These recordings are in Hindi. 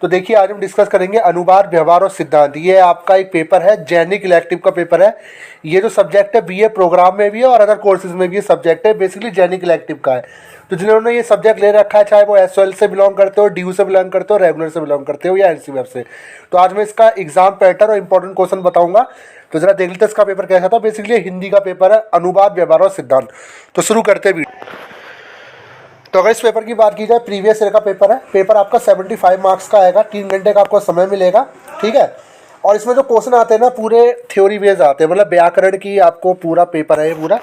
तो देखिए आज हम डिस्कस करेंगे अनुवाद, व्यवहार और सिद्धांत। ये आपका एक पेपर है, जैनिक इलेक्टिव का पेपर है। ये जो सब्जेक्ट है बीए प्रोग्राम में भी है और अदर कोर्सेज में भी ये सब्जेक्ट है, बेसिकली जैनिक इलेक्टिव का है। तो जिन्होंने ये सब्जेक्ट ले रखा है, चाहे वो एसओएल से बिलोंग करते हो, डीयू से बिलोंग करते हो, रेगुलर से बिलोंग करते हो या एनसीवेब से, तो आज मैं इसका एग्जाम पैटर्न और इंपॉर्टेंट क्वेश्चन बताऊंगा। तो जरा देख लेते हैं इसका पेपर कैसा था। बेसिकली हिंदी का पेपर है, अनुवाद, व्यवहार और सिद्धांत। तो शुरू करते हैं वीडियो। तो अगर इस पेपर की बात की जाए, प्रीवियस ईयर का पेपर है। पेपर आपका 75 मार्क्स का आएगा, 3 घंटे का आपको समय मिलेगा, ठीक है। और इसमें जो क्वेश्चन आते हैं ना, पूरे थ्योरी बेस्ड आते हैं, मतलब व्याकरण की आपको पूरा पेपर है ये पूरा।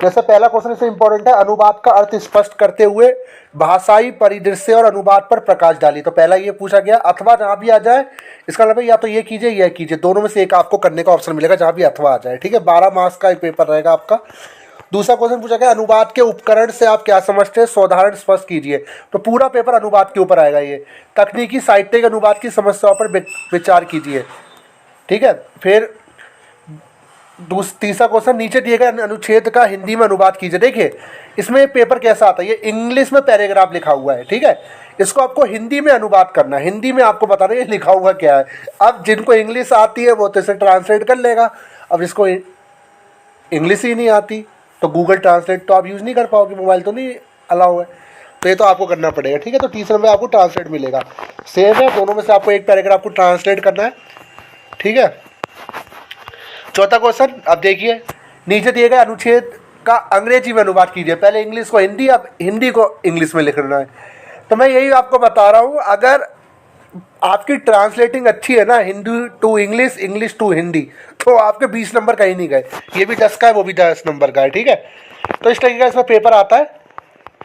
जैसे पहला क्वेश्चन इससे इंपॉर्टेंट है, अनुवाद का अर्थ स्पष्ट करते हुए भाषाई परिदृश्य और अनुवाद पर प्रकाश डाली। तो पहला ये पूछा गया, अथवा जहाँ भी आ जाए इसका मतलब या तो ये कीजिए या कीजिए, दोनों में से एक आपको करने का ऑप्शन मिलेगा जहाँ भी अथवा आ जाए, ठीक है। 12 मार्क्स का एक पेपर रहेगा आपका। दूसरा क्वेश्चन पूछा गया, अनुवाद के उपकरण से आप क्या समझते हैं, सोदाहरण स्पष्ट कीजिए। तो पूरा पेपर अनुवाद के ऊपर आएगा ये। तकनीकी साहित्यिक अनुवाद की समस्याओं पर विचार कीजिए, ठीक है। फिर तीसरा क्वेश्चन, नीचे दिए गए अनुच्छेद का हिंदी में अनुवाद कीजिए। देखिए इसमें पेपर कैसा आता है, ये इंग्लिश में पैराग्राफ लिखा हुआ है, ठीक है। इसको आपको हिंदी में अनुवाद करना है, हिंदी में आपको बताना है ये लिखा हुआ क्या है। अब जिनको इंग्लिश आती है वो तो इसे ट्रांसलेट कर लेगा। अब जिसको इंग्लिश ही नहीं आती तो गूगल ट्रांसलेट तो आप यूज़ नहीं कर पाओगे, मोबाइल तो नहीं अलाउ है, तो ये तो आपको करना पड़ेगा, ठीक है। तो तीसरे में आपको ट्रांसलेट मिलेगा, सेम है, दोनों में से आपको एक पैराग्राफ को ट्रांसलेट करना है, ठीक है। चौथा क्वेश्चन, अब देखिए नीचे दिए गए अनुच्छेद का अंग्रेजी में अनुवाद कीजिए। पहले इंग्लिश को हिंदी, अब हिंदी को इंग्लिश में लिखना है। तो मैं यही आपको बता रहा हूँ, अगर आपकी ट्रांसलेटिंग अच्छी है ना, Hindi to English, English to Hindi, तो आपके 20 नंबर कहीं नहीं गए। ये भी 10 का है, वो भी 10 नंबर का है, ठीक है। तो इस तरीके का इसमें पेपर आता है,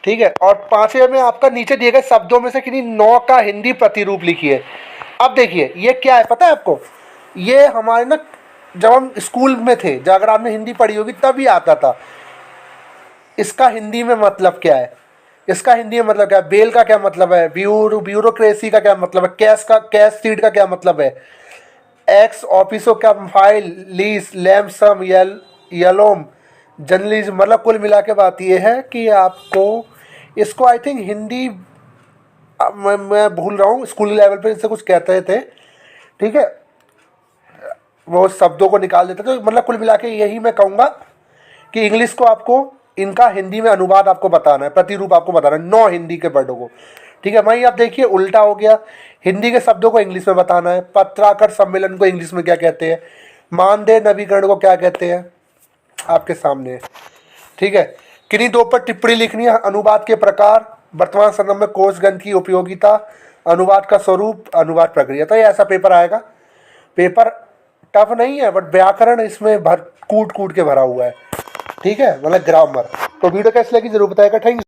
ठीक है। और 5वें में आपका नीचे दिए गए शब्दों में से किन्हीं 9 का हिंदी प्रतिरूप लिखिए। अब देखिए ये क्या है पता है आपको, ये हमारे ना जब हम स्कूल में थे, जब अगर आपने हिंदी पढ़ी होगी तभी आता था। इसका हिंदी में मतलब क्या है, इसका हिंदी में मतलब क्या है, बेल का क्या मतलब है, ब्यूरोक्रेसी का क्या मतलब है, कैश सीट का क्या मतलब है, एक्स ऑफिसो का फाइल, लीज, लैम सम, येलोम, जर्नलिज्म। मतलब कुल मिला के बात ये है कि आपको इसको आई थिंक हिंदी, मैं भूल रहा हूँ, स्कूल लेवल पे इससे कुछ कहते थे, ठीक है। वो शब्दों को निकाल देते थे। तो मतलब कुल मिला के यही मैं कहूँगा कि इंग्लिश को आपको इनका हिंदी में अनुवाद आपको बताना है, प्रतिरूप आपको बताना है 9 हिंदी के वर्डों को, ठीक है। वहीं आप देखिए उल्टा हो गया, हिंदी के शब्दों को इंग्लिश में बताना है। पत्राकर सम्मेलन को इंग्लिश में क्या कहते हैं, मानदेय नवीकरण को क्या कहते हैं, आपके सामने है, ठीक है। किन्हीं 2 पर टिप्पणी लिखनी है, अनुवाद के प्रकार, वर्तमान संदर्भ में कोश ग्रंथ की उपयोगिता, अनुवाद का स्वरूप, अनुवाद प्रक्रिया। तो ये ऐसा पेपर आएगा। पेपर टफ नहीं है, बट व्याकरण इसमें कूट के भरा हुआ है, ठीक है, मतलब ग्रामर। तो वीडियो कैसे लगी जरूर बताएगा। Thank you.